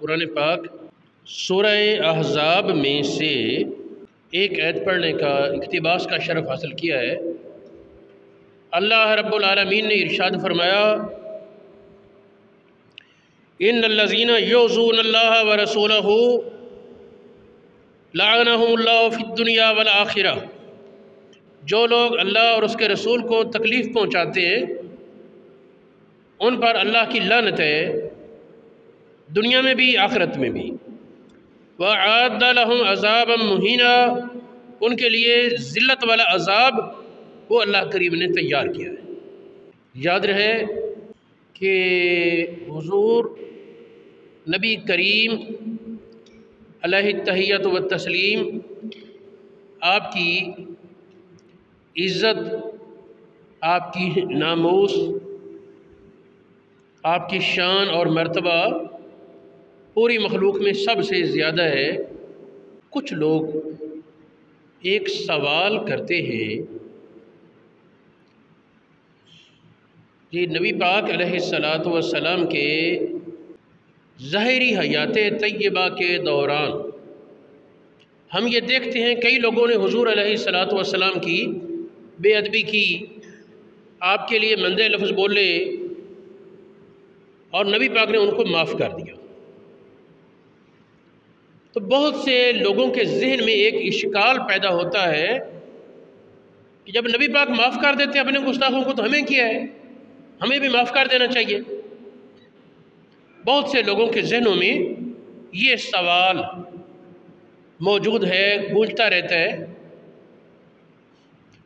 قرآن پاک سورہ احزاب میں سے ایک آیت پڑھنے کا اقتباس کا شرف حاصل کیا ہے۔ اللہ رب العالمین نے ارشاد فرمایا ان الذین یؤذون اللہ ورسولہ لعنہم اللہ فی الدنیا والآخرہ، جو لوگ اللہ اور اس کے رسول کو تکلیف پہنچاتے ہیں ان پر اللہ کی لعنت ہے، دنیا میں بھی آخرت میں بھی۔ وَأَعَدَّ لَهُمْ عَذَابًا مُهِينًا، ان کے لیے ذلت والا عذاب وہ اللہ کریم نے تیار کیا ہے۔ یاد رہے کہ حضور نبی کریم علیہ التحیۃ والتسلیم آپ کی عزت، آپ کی ناموس، آپ کی شان اور مرتبہ پوری مخلوق میں سب سے زیادہ ہے۔ کچھ لوگ ایک سوال کرتے ہیں کہ نبی پاک علیہ السلام کے ظاہری حیات طیبہ کے دوران ہم یہ دیکھتے ہیں کئی لوگوں نے حضور علیہ السلام کی بے ادبی کی، آپ کے لیے مندے لفظ بولے اور نبی پاک نے ان کو معاف کر دیا۔ تو بہت سے لوگوں کے ذہن میں ایک اشکال پیدا ہوتا ہے کہ جب نبی پاک معاف کر دیتے اپنے گستاخوں کو تو ہمیں کیا ہے، ہمیں بھی معاف کر دینا چاہیے۔ بہت سے لوگوں کے ذہنوں میں یہ سوال موجود ہے، گونجتا رہتا ہے۔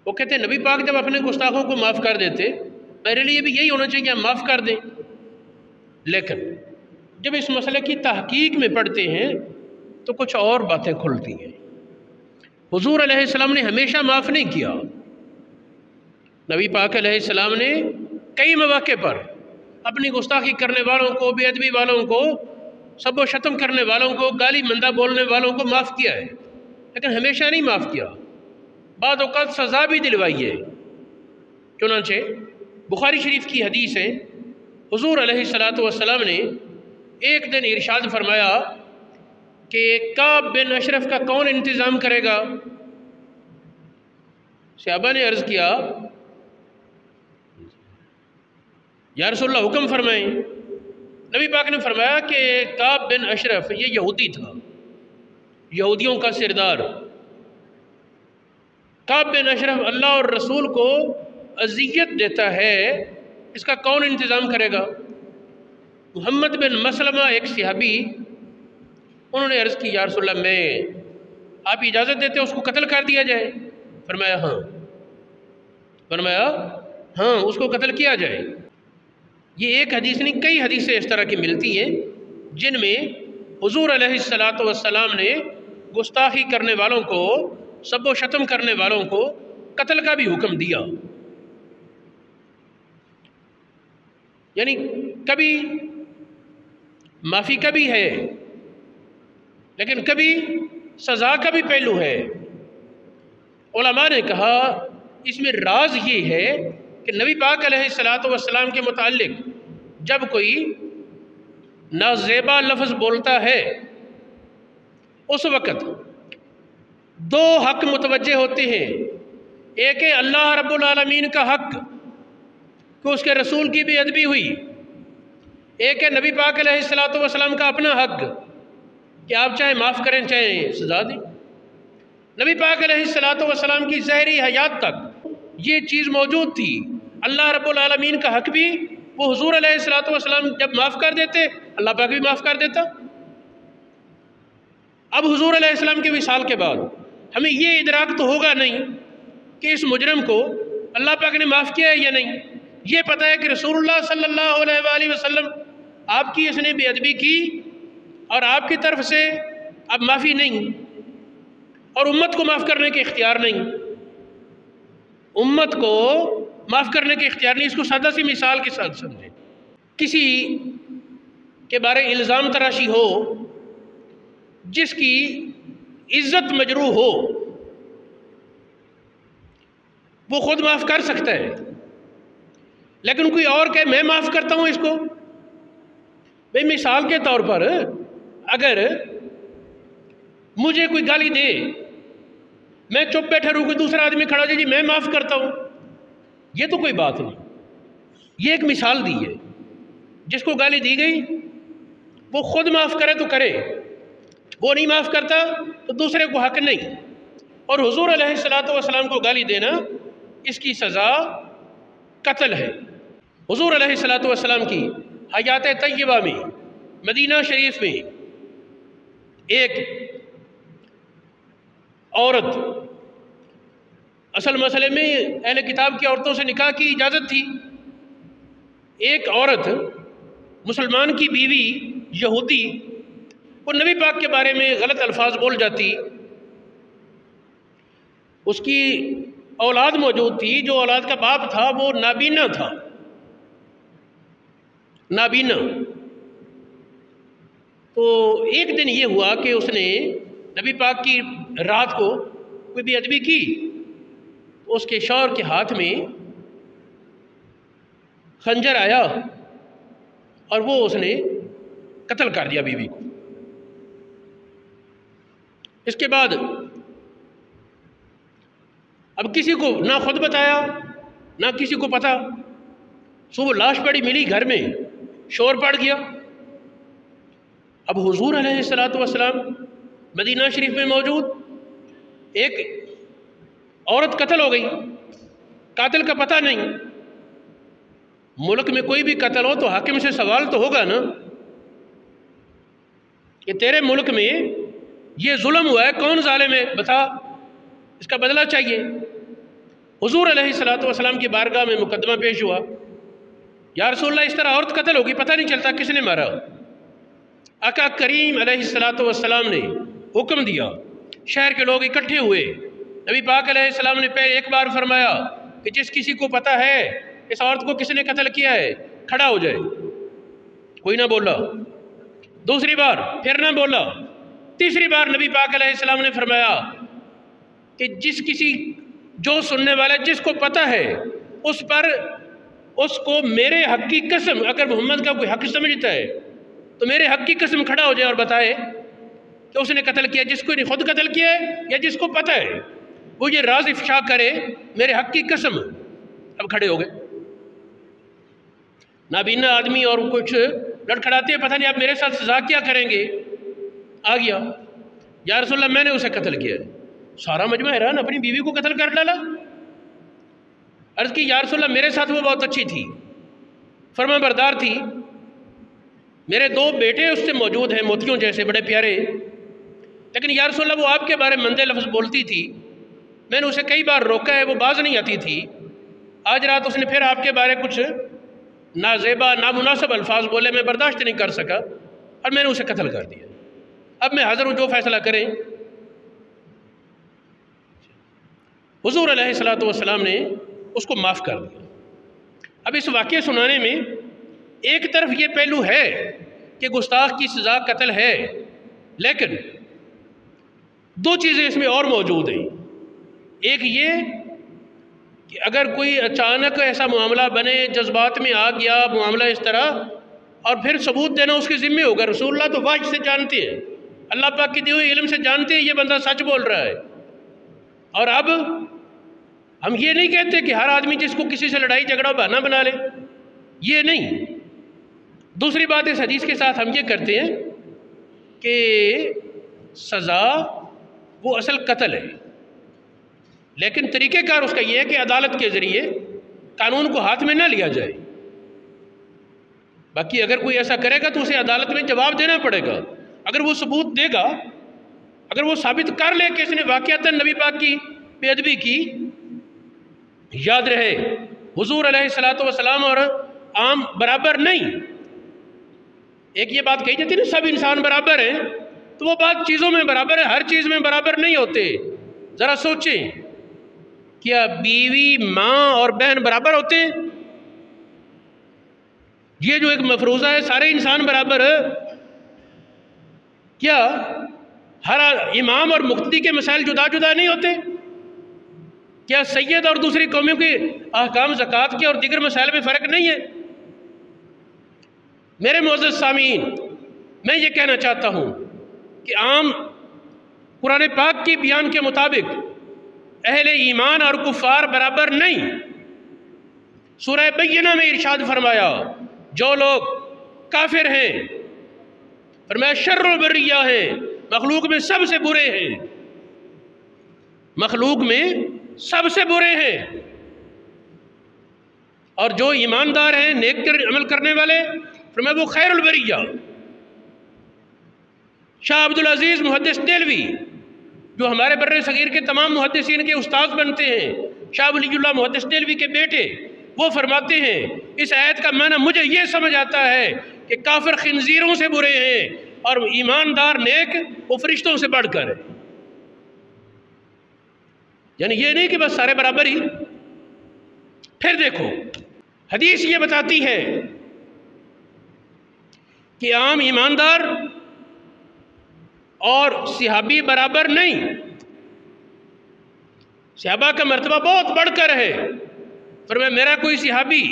وہ کہتے ہیں نبی پاک جب اپنے گستاخوں کو معاف کر دیتے میرے لیے بھی یہی ہونا چاہیے کہ ہم معاف کر دیں، لیکن جب اس مسئلے کی تحقیق میں پڑھتے ہیں تو کچھ اور باتیں کھلتی ہیں۔ حضور علیہ السلام نے ہمیشہ معاف نہیں کیا۔ نبی پاک علیہ السلام نے کئی مواقع پر اپنی گستاخی کرنے والوں کو، بے ادبی والوں کو، سب و شتم کرنے والوں کو، گالی مندہ بولنے والوں کو معاف کیا ہے، لیکن ہمیشہ نہیں معاف کیا۔ بعض اوقات سزا بھی دلوائی ہے۔ چنانچہ بخاری شریف کی حدیث ہے، حضور علیہ السلام نے ایک دن ارشاد فرمایا کہ کعب بن اشرف کا کون انتظام کرے گا؟ صحابہ نے عرض کیا یا رسول اللہ حکم فرمائیں۔ نبی پاک نے فرمایا کہ کعب بن اشرف یہ یہودی تھا، یہودیوں کا سردار۔ کعب بن اشرف اللہ اور رسول کو اذیت دیتا ہے، اس کا کون انتظام کرے گا؟ محمد بن مسلمہ ایک صحابی، انہوں نے عرض کی یا رسول اللہ آپ اجازت دیتے اس کو قتل کر دیا جائے؟ فرمایا ہاں اس کو قتل کیا جائے۔ یہ ایک حدیث نہیں، کئی حدیثیں اس طرح کی ملتی ہیں جن میں حضور علیہ السلام نے گستاخی کرنے والوں کو، سب و شتم کرنے والوں کو قتل کا بھی حکم دیا۔ یعنی کبھی معافی کا بھی ہے لیکن کبھی سزا کا بھی پہلو ہے۔ علماء نے کہا اس میں راز یہ ہے کہ نبی پاک علیہ السلام کے متعلق جب کوئی نازیبا لفظ بولتا ہے اس وقت دو حق متوجہ ہوتے ہیں۔ ایک ہے اللہ رب العالمین کا حق کہ اس کے رسول کی بھی ادبی ہوئی، ایک ہے نبی پاک علیہ السلام کا اپنا حق کہ آپ چاہے معاف کریں چاہے سزا دیں۔ نبی پاک علیہ السلام کی ظاہری حیات تک یہ چیز موجود تھی۔ اللہ رب العالمین کا حق بھی وہ حضور علیہ السلام جب معاف کر دیتے اللہ پاک بھی معاف کر دیتا۔ اب حضور علیہ السلام کے وصال کے بعد ہمیں یہ ادراک تو ہوگا نہیں کہ اس مجرم کو اللہ پاک نے معاف کیا ہے یا نہیں۔ یہ پتہ ہے کہ رسول اللہ صلی اللہ علیہ وآلہ وسلم آپ کی اس نے بے ادبی کی اور آپ کی طرف سے اب معافی نہیں، اور امت کو معاف کرنے کے اختیار نہیں، امت کو معاف کرنے کے اختیار نہیں۔ اس کو سادہ سی مثال کے ساتھ سمجھیں، کسی کے بارے الزام تراشی ہو جس کی عزت مجروح ہو، وہ خود معاف کر سکتا ہے، لیکن کوئی اور کہے میں معاف کرتا ہوں اس کو، بھئی مثال کے طور پر اگر مجھے کوئی گالی دے، میں چپ بیٹھا رہوں، کوئی دوسرا آدمی کھڑا ہو جائے جی میں معاف کرتا ہوں، یہ تو کوئی بات نہیں. یہ ایک مثال دی ہے. جس کو گالی دی گئی وہ خود معاف کرے تو کرے، وہ نہیں معاف کرتا تو دوسرے کو حق نہیں. اور حضور علیہ السلام کو گالی دینا اس کی سزا قتل ہے. حضور علیہ السلام کی حیات طیبہ میں مدینہ شریف میں ایک عورت، اصل مسئلے میں اہل کتاب کی عورتوں سے نکاح کی اجازت تھی. ایک عورت مسلمان کی بیوی یہودی وہ نبی پاک کے بارے میں غلط الفاظ بول جاتی. اس کی اولاد موجود تھی، جو اولاد کا باپ تھا وہ نابینا تھا، نابینا. تو ایک دن یہ ہوا کہ اس نے نبی پاک کی رات کو کوئی بے ادبی کی. اس کے شوہر کے ہاتھ میں خنجر آیا اور وہ اس نے قتل کر دیا بیوی کو. اس کے بعد اب کسی کو نہ خود بتایا نہ کسی کو پتا. صبح لاش پڑی ملی گھر میں، شور پڑ گیا. اب حضور علیہ السلام مدینہ شریف میں موجود، ایک عورت قتل ہو گئی، قاتل کا پتہ نہیں. ملک میں کوئی بھی قتل ہو تو حاکم سے سوال تو ہوگا نا کہ تیرے ملک میں یہ ظلم ہوا ہے، کون ظالم ہے بتا، اس کا بدلہ چاہیے. حضور علیہ السلام کی بارگاہ میں مقدمہ پیش ہوا، یا رسول اللہ اس طرح عورت قتل ہوگی، پتہ نہیں چلتا کس نے مارا. آقا کریم علیہ السلام نے حکم دیا، شہر کے لوگ اکٹھے ہوئے. نبی پاک علیہ السلام نے پہلے ایک بار فرمایا کہ جس کسی کو پتہ ہے اس عورت کو کس نے قتل کیا ہے کھڑا ہو جائے. کوئی نہ بولا. دوسری بار پھر نہ بولا. تیسری بار نبی پاک علیہ السلام نے فرمایا کہ جس کسی جو سننے والا جس کو پتہ ہے اس پر اس کو میرے حق کی قسم، اگر محمد کا کوئی حق سمجھتا ہے تو میرے حق کی قسم کھڑا ہو جائے اور بتائے کہ اس نے قتل کیا، جس کو خود قتل کیا ہے یا جس کو پتہ ہے وہ یہ راز افشا کرے میرے حق کی قسم. اب کھڑے ہو گئے. نابینا آدمی اور کچھ لڑکھڑاتے ہیں، پتہ نہیں آپ میرے ساتھ سزا کیا کریں گے. آ گیا، یا رسول اللہ میں نے اسے قتل کیا. سارا مجمع حیران، اپنی بیوی کو قتل کر ڈالا. عرض کی یا رسول اللہ میرے ساتھ وہ بہت اچھی تھی، فرما بردار تھی، میرے 2 بیٹے اس سے موجود ہیں موتیوں جیسے بڑے پیارے، لیکن یا رسول اللہ وہ آپ کے بارے میں مندے لفظ بولتی تھی، میں نے اسے کئی بار روکا ہے، وہ باز نہیں آتی تھی. آج رات اس نے پھر آپ کے بارے کچھ نازیبا نامناسب الفاظ بولے، میں برداشت نہیں کر سکا اور میں نے اسے قتل کر دیا. اب میں حاضر ہوں، جو فیصلہ کریں. حضور علیہ السلام نے اس کو معاف کر دیا. اب اس واقعے سنانے میں ایک طرف یہ پہلو ہے کہ گستاخ کی سزا قتل ہے، لیکن 2 چیزیں اس میں اور موجود ہیں. ایک یہ کہ اگر کوئی اچانک ایسا معاملہ بنے، جذبات میں آ گیا معاملہ اس طرح، اور پھر ثبوت دینا اس کے ذمہ ہوگا. رسول اللہ تو واحد سے جانتے ہیں، اللہ پاک کی دی ہوئی علم سے جانتے ہیں یہ بندہ سچ بول رہا ہے. اور اب ہم یہ نہیں کہتے کہ ہر آدمی جس کو کسی سے لڑائی جھگڑا بہانہ بنا لے، یہ نہیں. دوسری بات اس حدیث کے ساتھ ہم یہ کرتے ہیں کہ سزا وہ اصل قتل ہے، لیکن طریقہ کار اس کا یہ ہے کہ عدالت کے ذریعے قانون کو ہاتھ میں نہ لیا جائے. باقی اگر کوئی ایسا کرے گا تو اسے عدالت میں جواب دینا پڑے گا. اگر وہ ثبوت دے گا، اگر وہ ثابت کر لے کہ اس نے واقعتاً نبی پاک کی بے ادبی کی. یاد رہے حضور علیہ السلام اور عام برابر نہیں. ایک یہ بات کہی جاتی ہے نا سب انسان برابر ہیں، تو وہ بات چیزوں میں برابر ہے، ہر چیز میں برابر نہیں ہوتے. ذرا سوچیں، کیا بیوی ماں اور بہن برابر ہوتے ہیں؟ یہ جو ایک مفروضہ ہے سارے انسان برابر ہے. کیا ہر امام اور مقتدی کے مسائل جدا جدا نہیں ہوتے؟ کیا سید اور دوسری قوموں کے احکام زکوٰۃ کے اور دیگر مسائل میں فرق نہیں ہے؟ میرے معزز سامعین، میں یہ کہنا چاہتا ہوں کہ عام قرآن پاک کی بیان کے مطابق اہل ایمان اور کفار برابر نہیں۔ سورہ بینہ میں ارشاد فرمایا جو لوگ کافر ہیں، فرمایا شر البریہ ہیں، مخلوق میں سب سے برے ہیں، مخلوق میں سب سے برے ہیں، اور جو ایماندار ہیں، نیک عمل کرنے والے، فرمایا وہ خیر البریہ۔ شاہ عبدالعزیز محدث دہلوی جو ہمارے بر صغیر کے تمام محدثین کے استاد بنتے ہیں، شاہ ولی اللہ محدث دہلوی کے بیٹے، وہ فرماتے ہیں اس آیت کا معنی مجھے یہ سمجھ آتا ہے کہ کافر خنزیروں سے برے ہیں اور ایماندار نیک وہ فرشتوں سے بڑھ کر ہے۔ یعنی یہ نہیں کہ بس سارے برابر ہی۔ پھر دیکھو حدیث یہ بتاتی ہے کہ عام ایماندار اور صحابی برابر نہیں، صحابہ کا مرتبہ بہت بڑھ کر ہے۔ فرمایا میرا کوئی صحابی،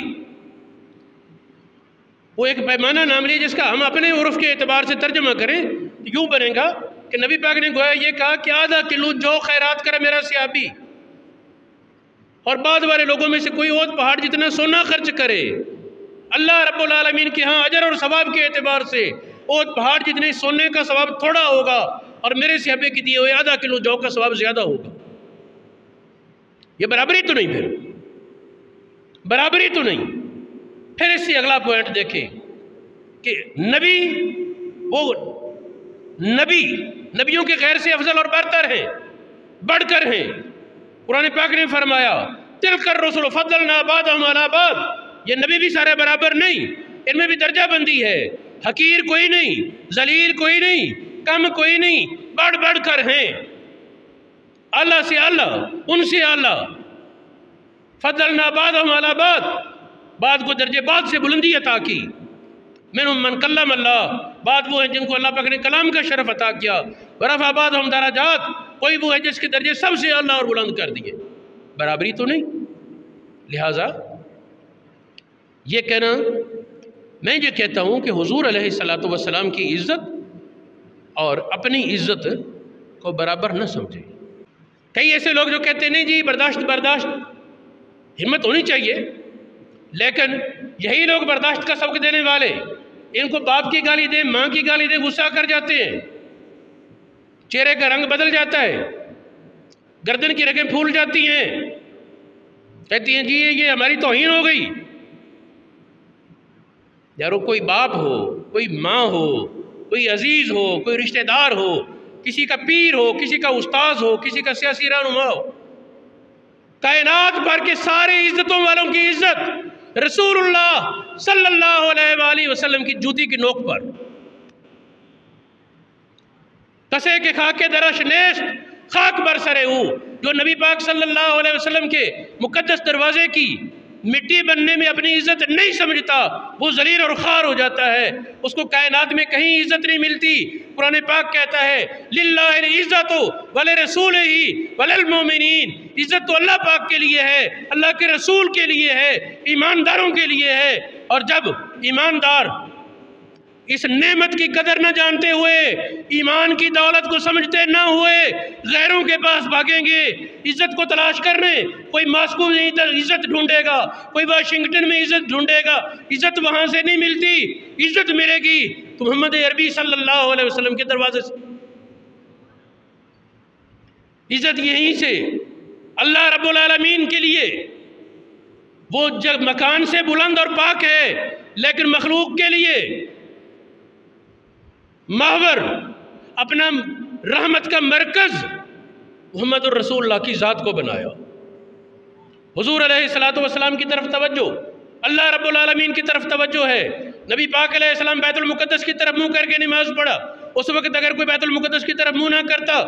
وہ ایک پیمانہ نام لیا جس کا ہم اپنے عرف کے اعتبار سے ترجمہ کریں یوں بنے گا کہ نبی پاک نے گویا یہ کہا کہ آدھا کلو جو خیرات کرے میرا صحابی، اور بعد والے لوگوں میں سے کوئی اور پہاڑ جتنا سونا خرچ کرے، اللہ رب العالمین کے ہاں اجر اور ثواب کے اعتبار سے اور پہاڑ جتنے سونے کا ثواب تھوڑا ہوگا اور میرے صحابے کی دیے ہوئے آدھا کلو جو کا ثواب زیادہ ہوگا۔ یہ برابری تو نہیں، پھر برابری تو نہیں۔ پھر اس سے اگلا پوائنٹ دیکھیں کہ نبی وہ نبیوں کے غیر سے افضل اور برتر ہیں، بڑھ کر ہیں۔ قرآن پاک نے فرمایا تلک الرسل فضلنا بعضهم علی بعض، یہ نبی بھی سارے برابر نہیں، ان میں بھی درجہ بندی ہے، حقیر کوئی نہیں، ذلیل کوئی نہیں، کم کوئی نہیں، بڑھ کر ہیں، اللہ سے اللہ، ان سے اللہ۔ فضلنا بعضهم علی بعض، بعض کو درجے بعض سے بلندی عطا کی۔ منہم من کلم اللہ، بعض وہ ہیں جن کو اللہ پاک نے کلام کا شرف عطا کیا۔ ورفع بعضهم درجات، کوئی وہ ہے جس کے درجے سب سے اللہ اور بلند کر دیے۔ برابری تو نہیں۔ لہٰذا یہ کہنا، میں یہ کہتا ہوں کہ حضور علیہ السلام کی عزت اور اپنی عزت کو برابر نہ سمجھیں۔ کئی ایسے لوگ جو کہتے ہیں نہیں جی برداشت، ہمت ہونی چاہیے، لیکن یہی لوگ برداشت کا سبق دینے والے، ان کو باپ کی گالی دیں، ماں کی گالی دیں، غصہ کر جاتے ہیں، چہرے کا رنگ بدل جاتا ہے، گردن کی رگیں پھول جاتی ہیں، کہتی ہیں جی یہ ہماری توہین ہو گئی۔ یارو کوئی باپ ہو، کوئی ماں ہو، کوئی عزیز ہو، کوئی رشتہ دار ہو، کسی کا پیر ہو، کسی کا استاذ ہو، کسی کا سیاسی رہنما ہو، کائنات بھر کے سارے عزتوں والوں کی عزت رسول اللہ صلی اللہ علیہ وآلہ وسلم کی جوتی کی نوک پر۔ کسے کے خاکے درش نیست خاک بر سرے ہو، جو نبی پاک صلی اللہ علیہ وسلم کے مقدس دروازے کی مٹی بننے میں اپنی عزت نہیں سمجھتا، وہ ذلیل اور خوار ہو جاتا ہے، اس کو کائنات میں کہیں عزت نہیں ملتی۔ قرآن پاک کہتا ہے للہ العزت ولرسولہ وللمؤمنین، عزت تو اللہ پاک کے لیے ہے، اللہ کے رسول کے لیے ہے، ایمانداروں کے لیے ہے۔ اور جب ایماندار اس نعمت کی قدر نہ جانتے ہوئے، ایمان کی دولت کو سمجھتے نہ ہوئے، غیروں کے پاس بھاگیں گے عزت کو تلاش کرنے، کوئی ماسکو میں عزت ڈھونڈے گا، کوئی واشنگٹن میں عزت ڈھونڈے گا، عزت وہاں سے نہیں ملتی، عزت ملے گی تو محمد عربی صلی اللہ علیہ وسلم کے دروازے سے۔ عزت یہیں سے اللہ رب العالمین کے لیے، وہ مکان سے بلند اور پاک ہے، لیکن مخلوق کے لیے محور، اپنا رحمت کا مرکز محمد الرسول اللہ کی ذات کو بنایا۔ حضور علیہ السلام کی طرف توجہ، اللہ رب العالمین کی طرف توجہ ہے۔ نبی پاک علیہ السلام بیت المقدس کی طرف منہ کر کے نماز پڑھا، اس وقت اگر کوئی بیت المقدس کی طرف منہ نہ کرتا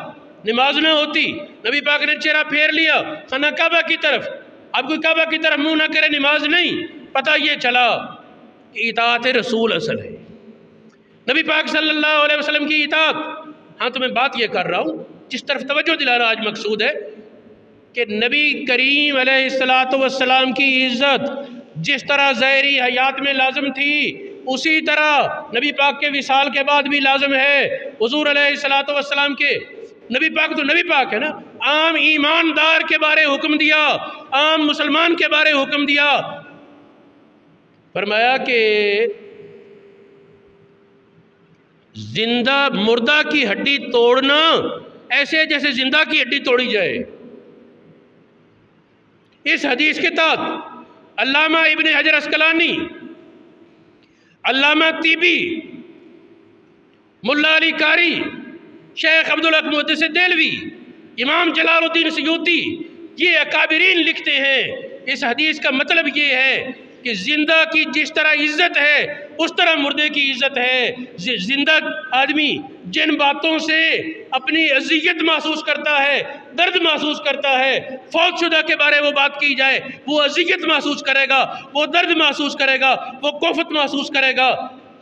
نماز نہ ہوتی۔ نبی پاک نے چہرہ پھیر لیا خانہ کعبہ کی طرف، اب کوئی کعبہ کی طرف منہ نہ کرے نماز نہیں، پتہ یہ چلا کہ اطاعت رسول اصل ہے، نبی پاک صلی اللہ علیہ وسلم کی اطاعت۔ ہاں تو میں بات یہ کر رہا ہوں، جس طرف توجہ دلانا آج مقصود ہے کہ نبی کریم علیہ السلام کی عزت جس طرح ظاہری حیات میں لازم تھی، اسی طرح نبی پاک کے وصال کے بعد بھی لازم ہے حضور علیہ الصلوۃ والسلام کے، نبی پاک تو نبی پاک ہے نا، عام ایماندار کے بارے حکم دیا، عام مسلمان کے بارے حکم دیا، فرمایا کہ زندہ مردہ کی ہڈی توڑنا ایسے جیسے زندہ کی ہڈی توڑی جائے۔ اس حدیث کے تحت علامہ ابن حجر عسقلانی، علامہ طیبی، ملا علی قاری، شیخ عبدالحق محدث دہلوی، امام جلال الدین سیوطی، یہ اکابرین لکھتے ہیں اس حدیث کا مطلب یہ ہے کہ زندہ کی جس طرح عزت ہے اس طرح مردے کی عزت ہے۔ زندہ آدمی جن باتوں سے اپنی اذیت محسوس کرتا ہے، درد محسوس کرتا ہے، فوت شدہ کے بارے وہ بات کی جائے وہ اذیت محسوس کرے گا، وہ درد محسوس کرے گا، وہ کوفت محسوس کرے گا۔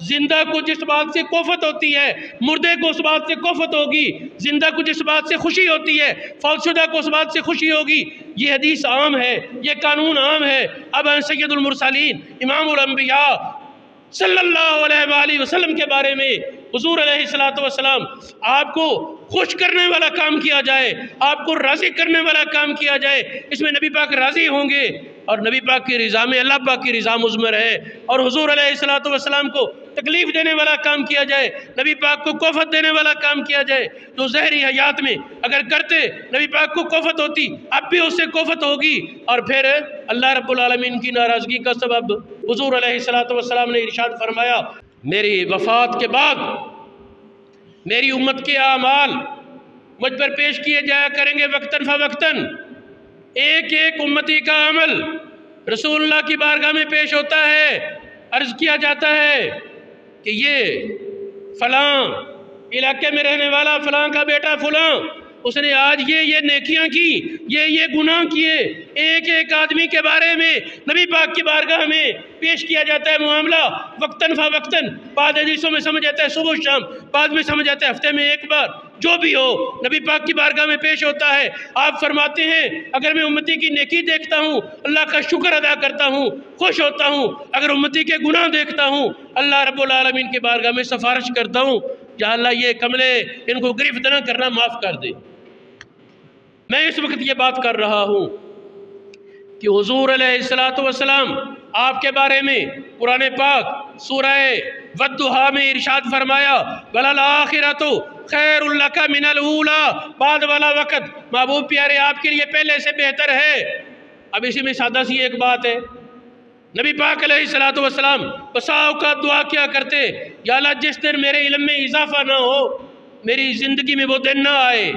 زندہ کو جس بات سے کوفت ہوتی ہے مردے کو اس بات سے کوفت ہوگی، زندہ کو جس بات سے خوشی ہوتی ہے فوت شدہ کو اس بات سے خوشی ہوگی۔ یہ حدیث عام ہے، یہ قانون عام ہے۔ اب سید المرسلین امام الانبیاء صلی اللہ علیہ وآلہ وسلم کے بارے میں حضور علیہ السلام آپ کو خوش کرنے والا کام کیا جائے، آپ کو راضی کرنے والا کام کیا جائے، اس میں نبی پاک راضی ہوں گے، اور نبی پاک کی رضا میں اللہ پاک کی رضا مضمر ہے۔ اور حضور علیہ السلام کو تکلیف دینے والا کام کیا جائے، نبی پاک کو کوفت دینے والا کام کیا جائے، تو ظاہری حیات میں اگر کرتے نبی پاک کو کوفت ہوتی، اب بھی اس سے کوفت ہوگی، اور پھر اللہ رب العالمین کی ناراضگی کا سبب حضور علیہ السلام نے ارشاد فرمایا میری وفات کے بعد میری امت کے اعمال مجھ پر پیش کیے جایا کریں گے وقتاً فوقتاً، ایک ایک امتی کا عمل رسول اللہ کی بارگاہ میں پیش ہوتا ہے، عرض کیا جاتا ہے کہ یہ فلاں علاقے میں رہنے والا فلاں کا بیٹا فلاں اس نے آج یہ نیکیاں کی، یہ گناہ کیے، ایک ایک آدمی کے بارے میں نبی پاک کی بارگاہ میں پیش کیا جاتا ہے معاملہ وقتاً فوقتاً۔ بعض حدیثوں میں سمجھ جاتا ہے صبح و شام، بعض میں سمجھ جاتا ہے ہفتے میں ایک بار، جو بھی ہو نبی پاک کی بارگاہ میں پیش ہوتا ہے۔ آپ فرماتے ہیں اگر میں امتی کی نیکی دیکھتا ہوں اللہ کا شکر ادا کرتا ہوں، خوش ہوتا ہوں، اگر امتی کے گناہ دیکھتا ہوں اللہ رب العالمین کی بارگاہ میں سفارش کرتا ہوں یا اللہ یہ کملے ان کو گرفت نہ کرنا، معاف کر دے۔ میں اس وقت یہ بات کر رہا ہوں کہ حضور علیہ السلام آپ کے بارے میں قرآن پاک سورہ والضحیٰ میں ارشاد فرمایا وَلَلْآخِرَةُ خَيْرٌ لَكَ مِنَ الْأُولَىٰ، بعد والا وقت محبوب پیارے آپ کے لیے پہلے سے بہتر ہے۔ اب اسی میں سادہ سی ایک بات ہے، نبی پاک علیہ السلام بسا اوقات دعا کیا کرتے یا اللہ جس دن میرے علم میں اضافہ نہ ہو، میری زندگی میں وہ دن نہ آئے،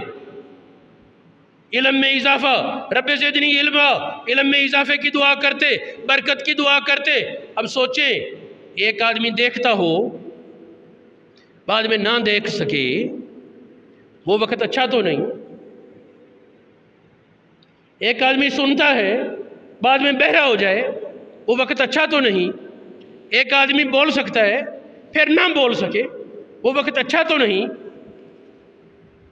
علم میں اضافہ، رب زدنی علما، علم میں اضافے کی دعا کرتے، برکت کی دعا کرتے۔ اب سوچیں ایک آدمی دیکھتا ہو بعد میں نہ دیکھ سکے، وہ وقت اچھا تو نہیں؟ ایک آدمی سنتا ہے بعد میں بہرا ہو جائے، وہ وقت اچھا تو نہیں؟ ایک آدمی بول سکتا ہے پھر نہ بول سکے، وہ وقت اچھا تو نہیں؟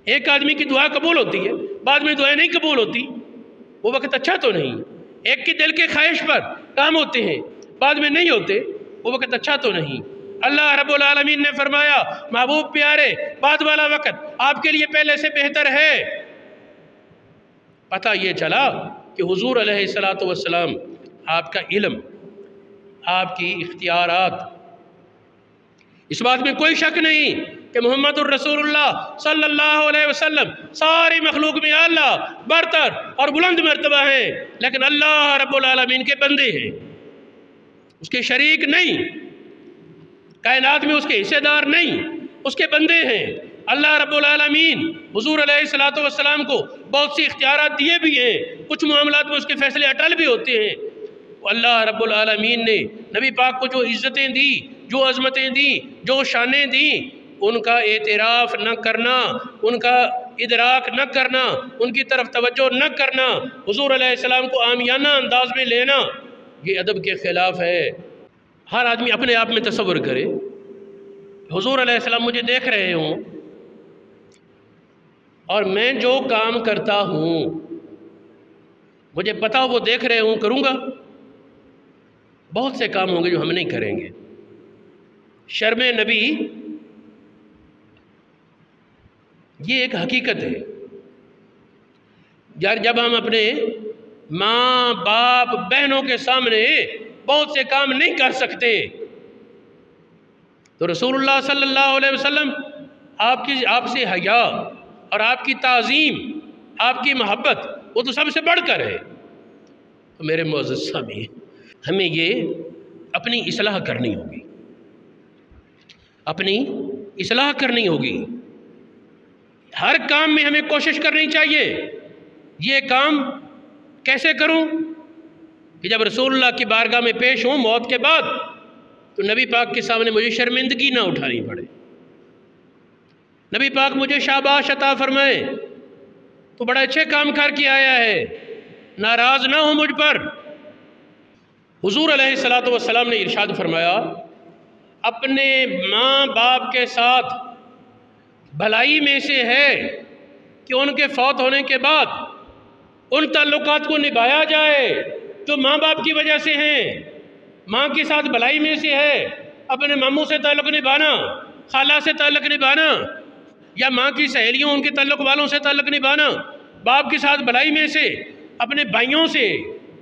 ایک آدمی کی دعا قبول ہوتی ہے بعد میں دعائیں نہیں قبول ہوتی، وہ وقت اچھا تو نہیں؟ ایک کی دل کے خواہش پر کام ہوتے ہیں بعد میں نہیں ہوتے، وہ وقت اچھا تو نہیں؟ اللہ رب العالمین نے فرمایا محبوب پیارے بعد والا وقت آپ کے لیے پہلے سے بہتر ہے۔ پتہ یہ چلا کہ حضور علیہ السلام آپ کا علم، آپ کی اختیارات، اس بات میں کوئی شک نہیں کہ محمد الرسول اللہ صلی اللہ علیہ وسلم ساری مخلوق میں اللہ برتر اور بلند مرتبہ ہیں، لیکن اللہ رب العالمین کے بندے ہیں، اس کے شریک نہیں، کائنات میں اس کے حصے دار نہیں، اس کے بندے ہیں۔ اللہ رب العالمین حضور علیہ السلام کو بہت سی اختیارات دیے بھی ہیں، کچھ معاملات میں اس کے فیصلے اٹل بھی ہوتے ہیں۔ اللہ رب العالمین نے نبی پاک کو جو عزتیں دی، جو عظمتیں دی، جو شانیں دی، ان کا اعتراف نہ کرنا، ان کا ادراک نہ کرنا، ان کی طرف توجہ نہ کرنا، حضور علیہ السلام کو عامیانہ انداز میں لینا، یہ ادب کے خلاف ہے۔ ہر آدمی اپنے آپ میں تصور کرے حضور علیہ السلام مجھے دیکھ رہے ہوں اور میں جو کام کرتا ہوں مجھے پتا وہ دیکھ رہے ہوں، کروں گا؟ بہت سے کام ہوں گے جو ہم نہیں کریں گے، شرم نبی یہ ایک حقیقت ہے. جب ہم اپنے ماں باپ بہنوں کے سامنے بہت سے کام نہیں کر سکتے تو رسول اللہ صلی اللہ علیہ وسلم آپ سے حیا اور آپ کی تعظیم، آپ کی محبت وہ تو سب سے بڑھ کر ہے. تو میرے معزز سامعین، ہمیں یہ اپنی اصلاح کرنی ہوگی، اپنی اصلاح کرنی ہوگی. ہر کام میں ہمیں کوشش کرنی چاہیے. یہ کام کیسے کروں کہ جب رسول اللہ کی بارگاہ میں پیش ہوں موت کے بعد تو نبی پاک کے سامنے مجھے شرمندگی نہ اٹھانی پڑے، نبی پاک مجھے شاباش عطا فرمائے تو بڑا اچھے کام کر کے آیا ہے، ناراض نہ ہو مجھ پر. حضور علیہ الصلوۃ والسلام نے ارشاد فرمایا اپنے ماں باپ کے ساتھ بھلائی میں سے ہے کہ ان کے فوت ہونے کے بعد ان تعلقات کو نبھایا جائے جو ماں باپ کی وجہ سے ہیں. ماں کے ساتھ بھلائی میں سے ہے اپنے ماموں سے تعلق نبھانا، خالہ سے تعلق نبھانا، یا ماں کی سہیلیوں ان کے تعلق والوں سے تعلق نبھانا. باپ کے ساتھ بھلائی میں سے اپنے بھائیوں سے،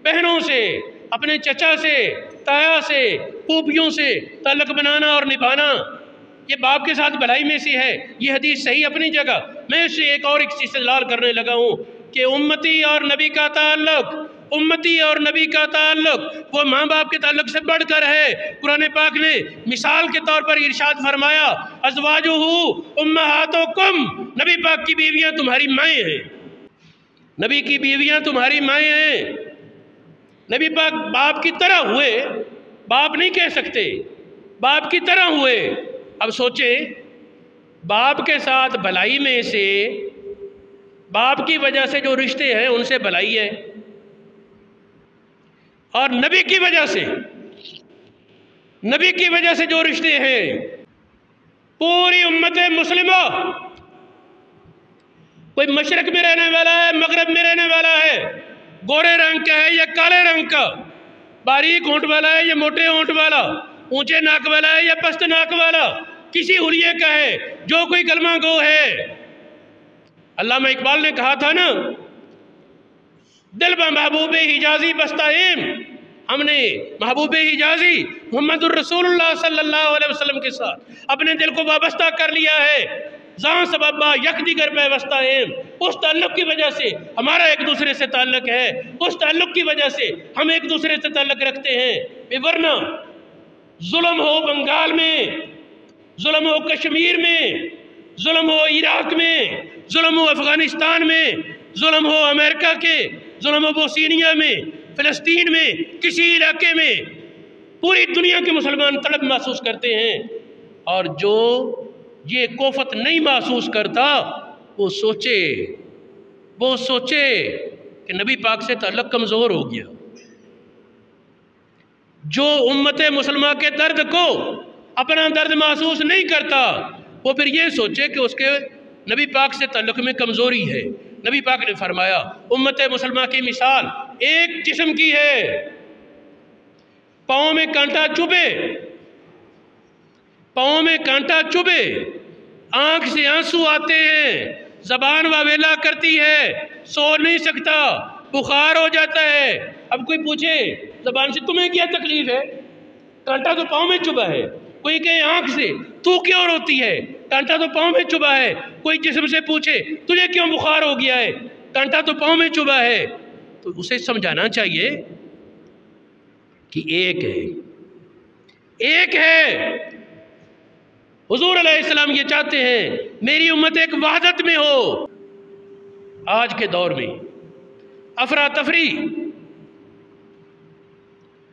بہنوں سے، اپنے چچا سے، تایا سے، پھوپھیوں سے تعلق بنانا اور نبھانا، یہ باپ کے ساتھ بھلائی میں سے ہے. یہ حدیث صحیح اپنی جگہ. میں اس سے ایک اور استدلال کرنے لگا ہوں کہ امتی اور نبی کا تعلق، امتی اور نبی کا تعلق وہ ماں باپ کے تعلق سے بڑھ کر ہے. قرآن پاک نے مثال کے طور پر ارشاد فرمایا ازواجہ امہاتکم، نبی پاک کی بیویاں تمہاری مائیں ہیں، نبی کی بیویاں تمہاری مائیں ہیں. نبی پاک باپ کی طرح ہوئے، باپ نہیں کہہ سکتے، باپ کی طرح ہوئے. اب سوچیں باپ کے ساتھ بھلائی میں سے، باپ کی وجہ سے جو رشتے ہیں ان سے بھلائی ہے، اور نبی کی وجہ سے، نبی کی وجہ سے جو رشتے ہیں، پوری امت مسلمہ، کوئی مشرق میں رہنے والا ہے، مغرب میں رہنے والا ہے، گورے رنگ کا ہے یا کالے رنگ کا، باریک ہونٹ والا ہے یا موٹے ہونٹ والا، اونچے ناک والا ہے یا پست ناک والا، کسی حلیے کا ہے، جو کوئی کلمہ گو ہے. علامہ اقبال نے کہا تھا نا دل با محبوب حجازی بستائیم، ہم نے محبوب حجازی محمد الرسول اللہ صلی اللہ علیہ وسلم کے ساتھ اپنے دل کو وابستہ کر لیا ہے. زاں سببا یک دیگر پیوستہ ایم، اس تعلق کی وجہ سے ہمارا ایک دوسرے سے تعلق ہے، اس تعلق کی وجہ سے ہم ایک دوسرے سے تعلق رکھتے ہیں. ورنہ ظلم ہو بنگال میں، ظلم ہو کشمیر میں، ظلم ہو عراق میں، ظلم ہو افغانستان میں، ظلم ہو امریکہ کے، ظلم ہو بوسنیا میں، فلسطین میں، کسی علاقے میں، پوری دنیا کے مسلمان طلب محسوس کرتے ہیں. اور جو یہ کوفت نہیں محسوس کرتا وہ سوچے کہ نبی پاک سے تعلق کمزور ہو گیا. جو امت مسلمہ کے درد کو اپنا درد محسوس نہیں کرتا وہ پھر یہ سوچے کہ اس کے نبی پاک سے تعلق میں کمزوری ہے. نبی پاک نے فرمایا امت مسلمہ کی مثال ایک جسم کی ہے، پاؤں میں کانٹا چبھے، پاؤں میں کانٹا چبھے، آنکھ سے آنسو آتے ہیں، زبان واویلا کرتی ہے، سو نہیں سکتا، بخار ہو جاتا ہے. اب کوئی پوچھے زبان سے تمہیں کیا تکلیف ہے؟ کانٹا تو پاؤں میں چبھا ہے. کوئی کہے آنکھ سے تو کیوں روتی ہے؟ کانٹا تو پاؤں میں چبھا ہے. کوئی جسم سے پوچھے تجھے کیوں بخار ہو گیا ہے؟ کانٹا تو پاؤں میں چبھا ہے. تو اسے سمجھانا چاہیے کہ ایک ہے. حضور علیہ السلام یہ چاہتے ہیں میری امت ایک وحدت میں ہو. آج کے دور میں افراتفری،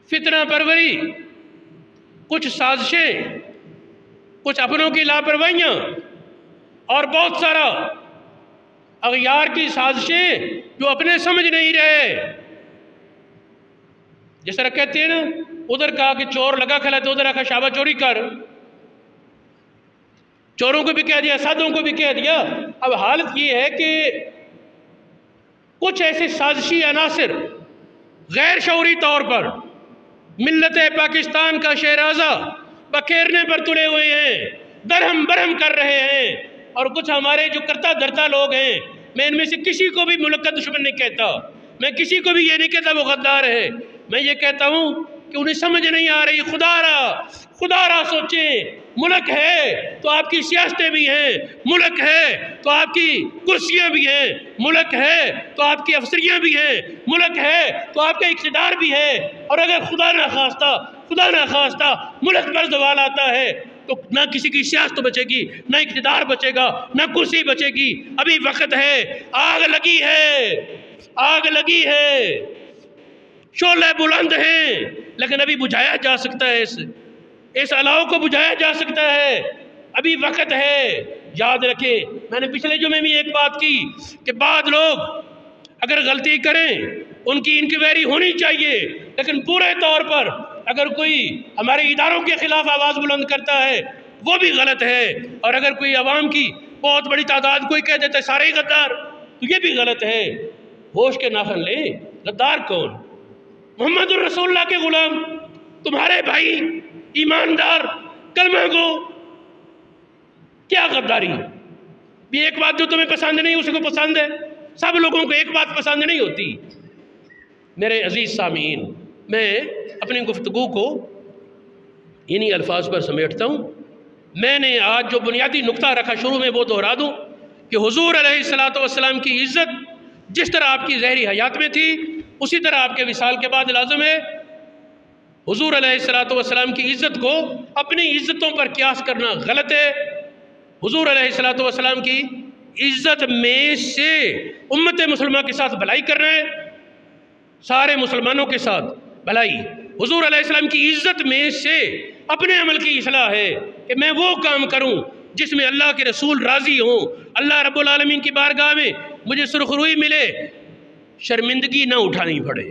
فتنہ پروری، کچھ سازشیں، کچھ اپنوں کی لاپرواہیاں اور بہت سارا اغیار کی سازشیں جو اپنے سمجھ نہیں رہے. جس طرح کہتے ہیں نا ادھر کہا کہ چور لگا کھلا تو ادھر آکھا شابہ چوری کر. چوروں کو بھی کہہ دیا، سادوں کو بھی کہہ دیا. اب حالت یہ ہے کہ کچھ ایسے سازشی عناصر غیر شعوری طور پر ملت پاکستان کا شہرازہ بکھیرنے پر تلے ہوئے ہیں، درہم برہم کر رہے ہیں، اور کچھ ہمارے جو کرتا دھرتا لوگ ہیں، میں ان میں سے کسی کو بھی ملک کا دشمن نہیں کہتا، میں کسی کو بھی یہ نہیں کہتا وہ غدار ہے، میں یہ کہتا ہوں کہ انہیں سمجھ نہیں آ رہی۔ خدا را سوچیں، ملک ہے تو آپ کی سیاستیں بھی ہیں، ملک ہے تو آپ کی کرسیاں بھی ہیں، ملک ہے تو آپ کی افسریاں بھی ہیں، ملک ہے تو آپ کا اقتدار بھی ہے، اور اگر خدا نہ خواستہ ملک پر زوال آتا ہے تو نہ کسی کی سیاست بچے گی، نہ اقتدار بچے گا، نہ کرسی بچے گی۔ ابھی وقت ہے، آگ لگی ہے، شعلے بلند ہیں، لیکن ابھی بجھایا جا سکتا ہے، اس الاؤ کو بجھایا جا سکتا ہے، ابھی وقت ہے۔ یاد رکھیں، میں نے پچھلے جمعے میں ایک بات کی کہ بعض لوگ اگر غلطی کریں ان کی انکوائری ہونی چاہیے، لیکن پورے طور پر اگر کوئی ہمارے اداروں کے خلاف آواز بلند کرتا ہے وہ بھی غلط ہے، اور اگر کوئی عوام کی بہت بڑی تعداد کوئی کہہ دیتا ہے سارے ہی غدار، تو یہ بھی غلط ہے۔ ہوش کے ناخن لیں، غدار کون؟ محمد الرسول اللہ کے غلام، تمہارے بھائی، ایماندار، کلمہ گو، کیا غداری؟ یہ ایک بات جو تمہیں پسند نہیں اسی کو پسند ہے، سب لوگوں کو ایک بات پسند نہیں ہوتی۔ میرے عزیز سامعین، میں اپنی گفتگو کو انہی الفاظ پر سمیٹتا ہوں۔ میں نے آج جو بنیادی نقطہ رکھا شروع میں وہ دہرا دوں کہ حضور علیہ السلام کی عزت جس طرح آپ کی ظاہری حیات میں تھی اسی طرح آپ کے وصال کے بعد لازم ہے۔ حضور علیہ السلام کی عزت کو اپنی عزتوں پر قیاس کرنا غلط ہے۔ حضور علیہ السلام کی عزت میں سے امت مسلمہ کے ساتھ بھلائی کر رہے ہیں، سارے مسلمانوں کے ساتھ بھلائی۔ حضور علیہ السلام کی عزت میں سے اپنے عمل کی اصلاح ہے کہ میں وہ کام کروں جس میں اللہ کے رسول راضی ہوں، اللہ رب العالمین کی بارگاہ میں مجھے سرخروئی ملے، شرمندگی نہ اٹھانی پڑے۔